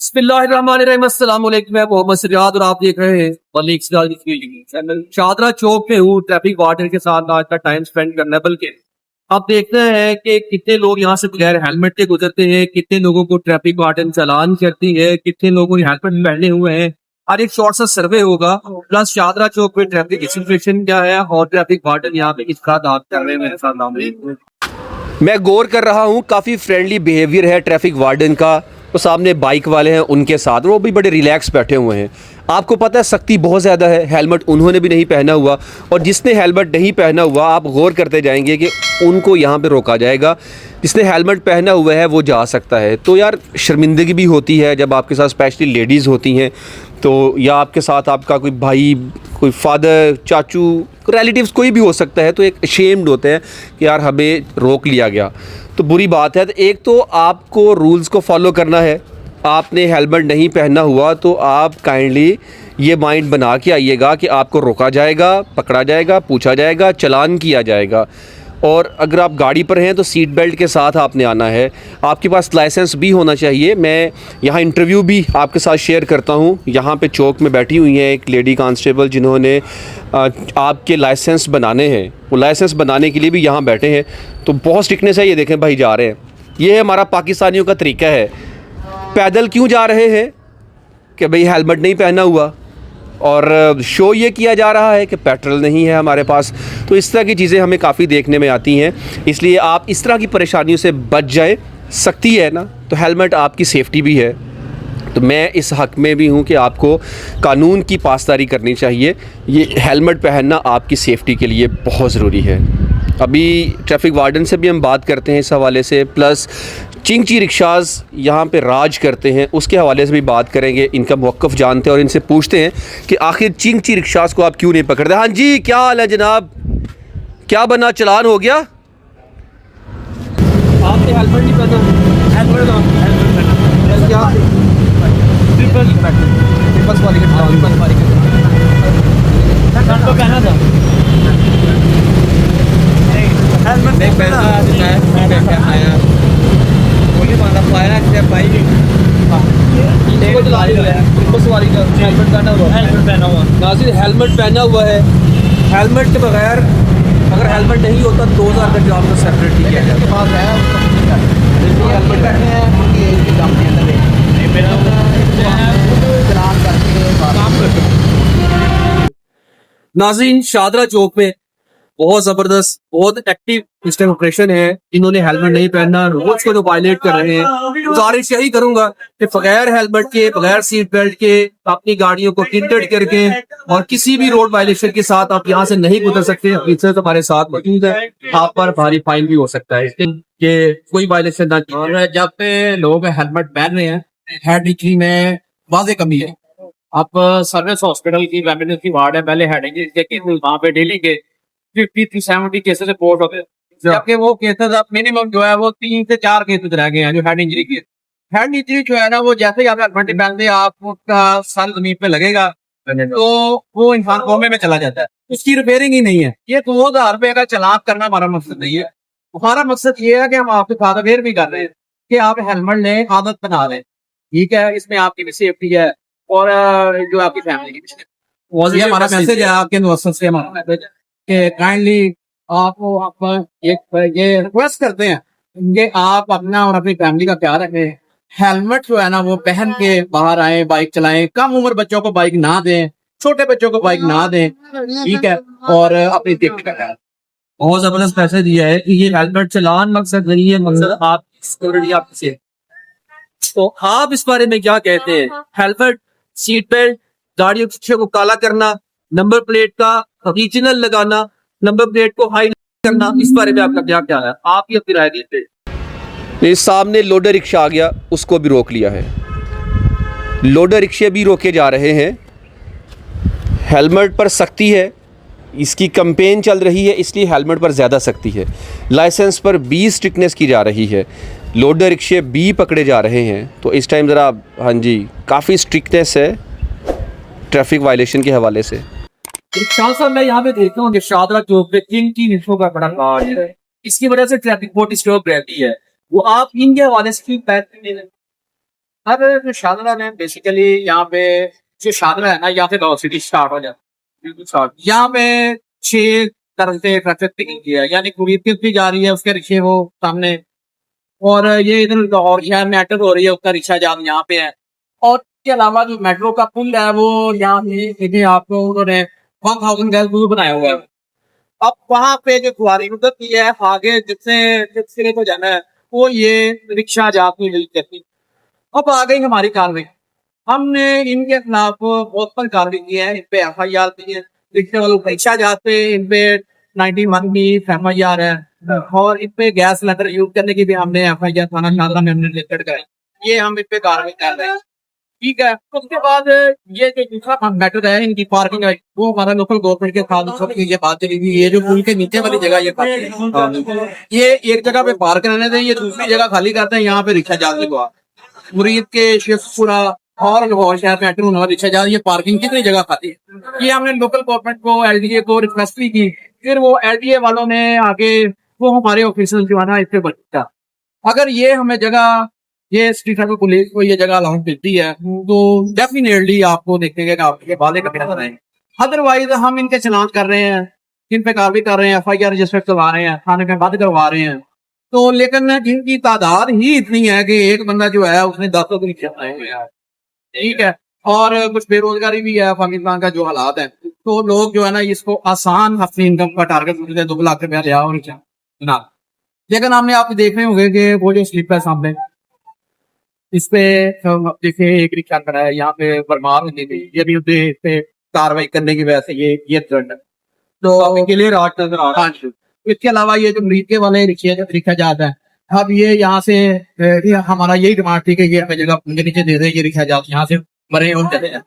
बिस्मिल्लाहिर्रहमानिर्रहीम, अस्सलाम वालेकुम। मैं मोहम्मद सिराज और आप देख रहे हैं मलिक सिराज चैनल। शादरा चौक में हूँ ट्रैफिक वार्डन के साथ आज का टाइम स्पेंड करना। बल्कि आप देखते हैं कि कितने लोग यहाँ से बगैर हेलमेट के गुजरते हैं, कितने लोगों को ट्रैफिक वार्डन चालान करती है, कितने लोगों ने हेलमेट पहने हुए हैं। और एक शॉर्ट सा सर्वे होगा, प्लस शादरा चौक में ट्रैफिक सिचुएशन क्या है और ट्रैफिक वार्डन यहाँ पे किसका दाव कर रहे हैं। मेरे साथ नाम मैं गौर कर रहा हूँ, काफ़ी फ्रेंडली बिहेवियर है ट्रैफिक वार्डन का। तो सामने बाइक वाले हैं, उनके साथ वो भी बड़े रिलैक्स बैठे हुए हैं। आपको पता है सख्ती बहुत ज़्यादा है, हेलमेट उन्होंने भी नहीं पहना हुआ, और जिसने हेलमेट नहीं पहना हुआ आप गौर करते जाएंगे कि उनको यहाँ पे रोका जाएगा। जिसने हेलमेट पहना हुआ है वो जा सकता है। तो यार शर्मिंदगी भी होती है जब आपके साथ स्पेशली लेडीज़ होती हैं, तो या आपके साथ आपका कोई भाई, कोई फादर, चाचू, रिलेटिव्स कोई भी हो सकता है। तो एक अशेम्ड होते हैं कि यार हमें रोक लिया गया, तो बुरी बात है। तो एक तो आपको रूल्स को फॉलो करना है। आपने हेलमेट नहीं पहना हुआ तो आप काइंडली ये माइंड बना के आइएगा कि आपको रोका जाएगा, पकड़ा जाएगा, पूछा जाएगा, चालान किया जाएगा। और अगर आप गाड़ी पर हैं तो सीट बेल्ट के साथ आपने आना है। आपके पास लाइसेंस भी होना चाहिए। मैं यहाँ इंटरव्यू भी आपके साथ शेयर करता हूँ। यहाँ पे चौक में बैठी हुई हैं एक लेडी कांस्टेबल, जिन्होंने आपके लाइसेंस बनाने हैं। वो लाइसेंस बनाने के लिए भी यहाँ बैठे हैं। तो बहुत स्ट्रिक्टनेस है। ये देखें भाई जा रहे हैं। ये है हमारा पाकिस्तानियों का तरीका है। पैदल क्यों जा रहे हैं कि भाई हेलमेट नहीं पहना हुआ, और शो ये किया जा रहा है कि पेट्रोल नहीं है हमारे पास। तो इस तरह की चीज़ें हमें काफ़ी देखने में आती हैं। इसलिए आप इस तरह की परेशानियों से बच जाए। सख्ती है ना, तो हेलमेट आपकी सेफ्टी भी है। तो मैं इस हक़ में भी हूँ कि आपको कानून की पासदारी करनी चाहिए। ये हेलमेट पहनना आपकी सेफ्टी के लिए बहुत ज़रूरी है। अभी ट्रैफिक वार्डन से भी हम बात करते हैं इस हवाले से, प्लस चिंगची रिक्शाज़ यहाँ पे राज करते हैं, उसके हवाले से भी बात करेंगे। इनका मौक़िफ़ जानते हैं और इनसे पूछते हैं कि आखिर चिंगची रिक्शाज़ को आप क्यों नहीं पकड़ते। हाँ जी, क्या हाल है जनाब? क्या बना, चालान हो गया? आपने हेलमेट नहीं पहना? तो पहना था। हेलमेट पहना आया गोली मारा पाया कि भाई हेलमेट पहना हुआ है। हेलमेट के बगैर अगर हेलमेट नहीं होता 2000 का जवाब सेपरेट किया जाता है। नाज़रीन, शादरा चौक में बहुत जबरदस्त, बहुत एक्टिव इस टाइम ऑपरेशन है। इन्होंने हेलमेट नहीं पहनना, रूल्स को जो वायलेट कर रहे हैं। गुजारिश यही करूंगा कि बगैर हेलमेट के, बगैर सीट बेल्ट के अपनी गाड़ियों को टिंटेड करके और किसी भी रोड वायलेशन के साथ आप यहाँ से नहीं गुजर सकते। ऑफिसर हमारे साथ मौजूद है, आप पर भारी फाइन भी हो सकता है कि कोई वायलेशन ना। और जब पे लोग हेलमेट पहन रहे हैं, हेड इंजरी में वाज़ेह कमी है। आप सर्विस हॉस्पिटल की रेवेन्यू की वार्ड है, पहले हेड इंजरी के केसेस वहाँ पे डेली के 50-70 केसेस रिपोर्ट होते हैं, जबकि वो केसेस अब मिनिमम जो है वो 3 से 4 केसेस रह गए हैं जो हेड इंजरी के। हेड इंजरी जो है ना, वो जैसे ही आप हेलमेट पहनते हैं आपका सर जमीन पे लगेगा तो वो इंसान कोमे में चला जाता है, उसकी रिपेयरिंग ही नहीं है। ये 2000 रुपए का चालान करना हमारा मकसद नहीं है। हमारा मकसद ये है कि हम आपके साथ अवेयर भी कर रहे हैं कि आप हेलमेट लें, आदत बना लें। ठीक है, इसमें आपकी भी सेफ्टी है और जो आपकी फैमिली की भी। ये हमारा मैसेज है आपके इन्वेस्टर से, हमारा मैसेज है कि काइंडली आपको आप ये रिक्वेस्ट करते हैं कि आप अपना और अपनी फैमिली का ख्याल रखें। हेलमेट जो है ना वो पहन के बाहर आए, बाइक चलाएं। कम उम्र बच्चों को बाइक ना दें, छोटे बच्चों को बाइक ना दें, ठीक है, और अपनी सेफ्टी का ख्याल। बहुत जबरदस्त पैसे दिया है कि ये हेलमेट चलान मकसद नहीं है, मकसद आप सिक्योरिटी आपकी सेफ्टी। तो आप इस बारे में क्या कहते हैं? हेलमेट, सीट बेल्ट, गाड़ियों के शीशे को काला करना, नंबर प्लेट का ओरिजिनल लगाना, नंबर प्लेट को हाई करना, इस बारे में आपका क्या ख्याल है? आप ही अपनी राय देते हैं। इस सामने लोडर रिक्शा आ गया, उसको भी रोक लिया है। लोडर रिक्शे भी रोके जा रहे हैं। हेलमेट पर सख्ती है, इसकी कैंपेन चल रही है, इसलिए हेलमेट पर ज़्यादा सख्ती है। लाइसेंस पर भी स्ट्रिक्टनेस की जा रही है। लोडर रिक्शे भी पकड़े जा रहे हैं। तो इस टाइम ज़रा, हाँ जी, काफ़ी स्ट्रिक्टनेस है ट्रैफिक वायलेशन के हवाले से। शाह साहब, मैं यहाँ पे देखता हूँ कि शादरा चौक पे किन रिक्शों का बड़ा कार्ड है, इसकी वजह से ट्रैफिक बहुत डिस्टर्ब रहती है। वो आप इनके हवाले से क्यों अब जो शादरा में बेसिकली यहाँ पे जो शादरा है ना, यहाँ से लाहौर सिटी स्टार्ट हो जाती है। स्टार्ट यहाँ पे 6 तरह से ट्रैफिक की है, यानी कुरीद की जा रही है, उसके रिक्शे वो सामने, और ये इधर लाहौर शहर में एंटर हो रही है, उसका रिक्शा जाम यहाँ पे है। और इसके अलावा जो मेट्रो का पुल है वो यहाँ पे आपको उन्होंने 1000 गज पुल बनाया हुआ है। अब वहां पे जो कुआरी उतरती है आगे, जिससे को जाना है, वो ये रिक्शा जाती है। अब आ गई हमारी कार्रवाई। हमने इनके खिलाफ बहुत पर कार्रवाई की है, इन पे FIR दी है। रिक्शे वालों परीक्षा जाते इन पे 91 की FIR है, और इन पे गैस सिलेंडर यूज करने की भी हमने FIR थाना शादरा में हमने रजिस्टर्ड कराई। ये हम इन पे कार्रवाई कर रहे हैं, ठीक है। उसके बाद ये जो दूसरा मैटर है इनकी पार्किंग है, वो हमारा लोकल गवर्नमेंट के साथ ये बात चली थी। ये जो पुल के नीचे वाली जगह ये एक जगह पे पार्क रहने दें, ये दूसरी जगह खाली करते हैं, यहाँ पे रिक्शा जाती को मुरीद के शेखपुरा और लाहौर शहर में एंटर होने वाली रिक्शा जा रही है, पार्किंग कितनी जगह खाती है। ये हमने लोकल गवर्नमेंट को, LDA को रिक्वेस्ट भी की, फिर वो LDA वालों ने आगे वो हमारे ऑफिसर जो है ना इस पे बचा। अगर ये हमें जगह, ये स्ट्रीट ट्रैफिक पुलिस को ये जगह अलाउंस मिलती है तो डेफिनेटली आपको देखेंगे कि आपके वाले कभी नजर आएंगे। अदरवाइज हम इनके चलान कर रहे हैं, इन पे कार्रवाई कर रहे हैं, FIR रजिस्टर करवा रहे हैं, थाने में बंद करवा रहे हैं। तो लेकिन जिनकी तादाद ही इतनी है कि एक बंदा जो है उसने 10 रिक्शे बनाए हुए हैं, ठीक है, और कुछ बेरोजगारी भी है, पाकिस्तान का जो हालात है, तो लोग जो है ना इसको आसान अपनी इनकम का टारगेट समझते हैं, 2 लाख रुपया लिया और ना। लेकिन हमने आप देख रहे होंगे कि वो जो स्लिप है सामने, इस पे देखिए एक रिक्शा खड़ा है, यहाँ पे बरमार होती थी, ये भी उसे इस पे कार्रवाई करने की वजह से ये दंड है। तो क्लियर आर्ट नजर आ रहा है। इसके अलावा ये जो मरीज के वाले रिक्शा जाता है, अब ये यहाँ से हमारा यही डिमांड थी कि ये हमें जगह उनके नीचे दे दे, ये रिक्शा जाते यहाँ से मरे और चले जाए।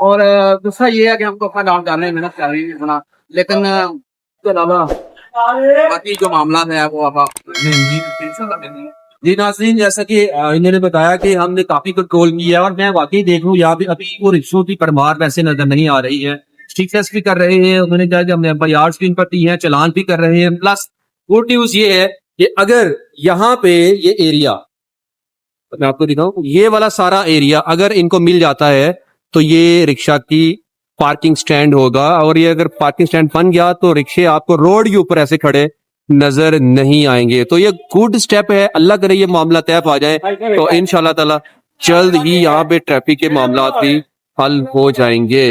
और दूसरा ये है कि हमको अपना काम करने में मेहनत कर रही है, लेकिन इसके अलावा बाकी जो मामला है वो अब जी नाज़रीन, जैसा कि इन्होंने बताया कि हमने काफी कंट्रोल किया, और मैं वाकई देख लूँ यहाँ पे अभी वो रिक्शों की परमार वैसे नजर नहीं आ रही है। स्टिकर्स भी कर रहे हैं, उन्होंने कहा कि हमने FIR स्क्रीन पर दी है, चलान भी कर रहे हैं। प्लस गुड न्यूज ये है कि अगर यहाँ पे ये एरिया, मैं आपको दिखाऊं, ये वाला सारा एरिया अगर इनको मिल जाता है तो ये रिक्शा की पार्किंग स्टैंड होगा, और ये अगर पार्किंग स्टैंड बन गया तो रिक्शे आपको रोड के ऊपर ऐसे खड़े नजर नहीं आएंगे। तो ये गुड स्टेप है, अल्लाह करे ये मामला तय आ जाए तो इंशाल्लाह ताला जल्द ही यहाँ पे ट्रैफिक के मामला भी हल हो जाएंगे।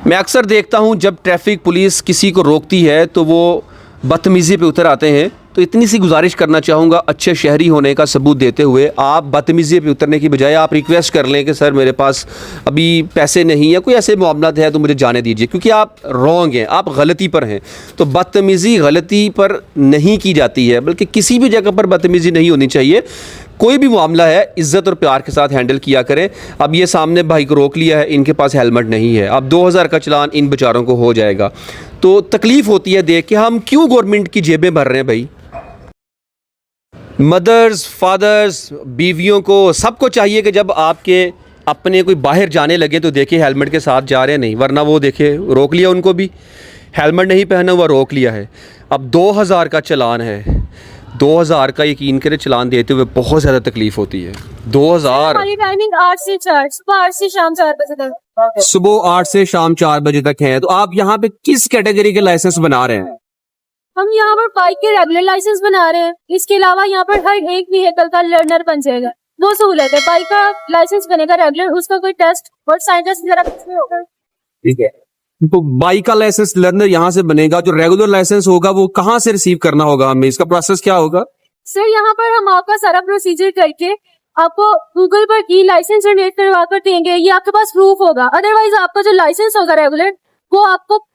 मैं अक्सर देखता हूँ जब ट्रैफिक पुलिस किसी को रोकती है तो वो बदतमीज़ी पे उतर आते हैं। तो इतनी सी गुजारिश करना चाहूँगा, अच्छे शहरी होने का सबूत देते हुए आप बदतमीज़ी पे उतरने की बजाय आप रिक्वेस्ट कर लें कि सर मेरे पास अभी पैसे नहीं है, कोई ऐसे मामला है तो मुझे जाने दीजिए, क्योंकि आप रॉन्ग हैं, आप गलती पर हैं। तो बदतमीज़ी गलती पर नहीं की जाती है, बल्कि किसी भी जगह पर बदतमीज़ी नहीं होनी चाहिए। कोई भी मामला है इज़्ज़त और प्यार के साथ हैंडल किया करें। अब ये सामने भाई को रोक लिया है, इनके पास हेलमेट नहीं है, अब 2000 का चलान इन बेचारों को हो जाएगा। तो तकलीफ़ होती है देख के, हम क्यों गवर्नमेंट की जेबें भर रहे हैं भाई। मदर्स, फादर्स, बीवियों को सबको चाहिए कि जब आपके अपने कोई बाहर जाने लगे तो देखिए हेलमेट के साथ जा रहे हैं, नहीं वरना वो देखे रोक लिया, उनको भी हेलमेट नहीं पहना हुआ रोक लिया है। अब 2000 का चलान है, 2000 का यकीन करें चलान देते हुए बहुत ज़्यादा तकलीफ होती है। 2000 हमारी टाइमिंग 8 से 4, सुबह 8 से शाम 4 बजे तक। सुबह 8 से शाम 4 बजे तक है। तो आप यहाँ पे किस कैटेगरी के लाइसेंस बना रहे हैं? हम यहाँ पर बाइक के रेगुलर लाइसेंस बना रहे हैं। इसके अलावा यहाँ पर हर एक व्हीकल का लर्नर बन जाएगा, वो सहूलत है। बाइक का लाइसेंस बनेगा रेगुलर, उसका कोई टेस्ट और साइन टेस्ट वगैरह कुछ नहीं होगा। ठीक है, तो बाइक का लाइसेंस लर्नर यहाँ से बनेगा, जो रेगुलर लाइसेंस होगा वो कहाँ से रिसीव करना होगा हमें, इसका प्रोसेस क्या होगा? सर यहाँ पर हम आपका सारा प्रोसीजर करके आपको गूगल पर ई लाइसेंस जनरेट करवा कर देंगे, ये आपके पास प्रूफ होगा। अदरवाइज आपका जो लाइसेंस होगा रेगुलर वो आपको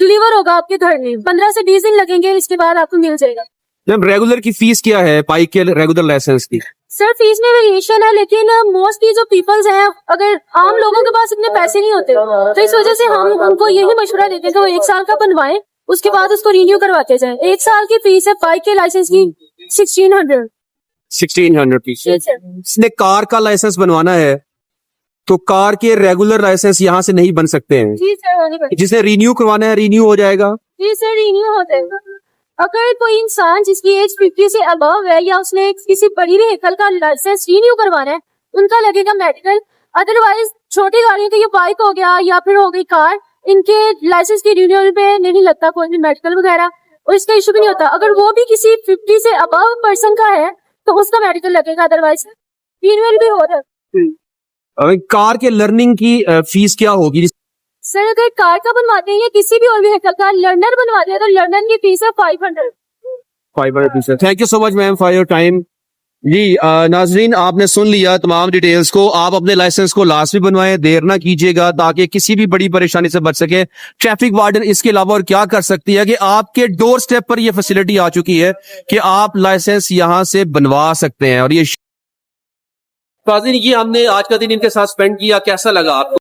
डिलीवर होगा आपके घर में, 15 से 20 दिन लगेंगे, इसके बाद आपको मिल जाएगा। मैम रेगुलर की फीस क्या है बाइक के रेगुलर लाइसेंस की? सर फीस में वेरिएशन है, लेकिन मोस्टली जो पीपल्स हैं, अगर आम लोगों के पास इतने पैसे नहीं होते तो इस वजह से हम उनको यही मशवरा देते हैं कि वो 1 साल का बनवाएं, उसके बाद उसको रिन्यू करवाते जाएं। 1 साल की फीस है बाइक के लाइसेंस की 1600 फीस। इसने कार का लाइसेंस बनवाना है तो कार के रेगुलर लाइसेंस यहाँ से नहीं बन सकते हैं? जी सर, जिसे रिन्यू करवाना है रिन्यू हो जाएगा? जी सर, रिन्यू होता है। अगर कोई इंसान जिसकी एज 50 से अबव है या उसने किसी बड़ी व्हीकल का लाइसेंस रिन्यू करवाना है उनका लगेगा मेडिकल। अदरवाइज छोटी गाड़ियों के ये बाइक हो गया या फिर हो गई कार, इनके लाइसेंस की रिन्यूअल पे नहीं लगता कोई भी मेडिकल वगैरह, और इसका इशू भी नहीं होता। अगर वो भी किसी 50 से अबव पर्सन का है तो उसका मेडिकल लगेगा, अदरवाइज रिन्यूअल भी हो रहा है। कार के लर्निंग की फीस क्या होगी? सर अगर कार का बनवाते हैं या किसी भी और व्हीकल का लर्नर बनवाते हैं तो लर्नर की फीस है 500। 500। Thank you so much ma'am for your time. जी नाजरीन, आपने सुन लिया तमाम डिटेल्स को। आप अपने लाइसेंस को लास्ट में बनवाएं, देर ना कीजिएगा ताकि किसी भी बड़ी परेशानी से बच सके। ट्रैफिक वार्डन इसके अलावा और क्या कर सकती है कि आपके डोर स्टेप पर यह फैसिलिटी आ चुकी है कि आप लाइसेंस यहां से बनवा सकते हैं। और ये हमने आज का दिन इनके साथ स्पेंड किया, कैसा लगा आपको?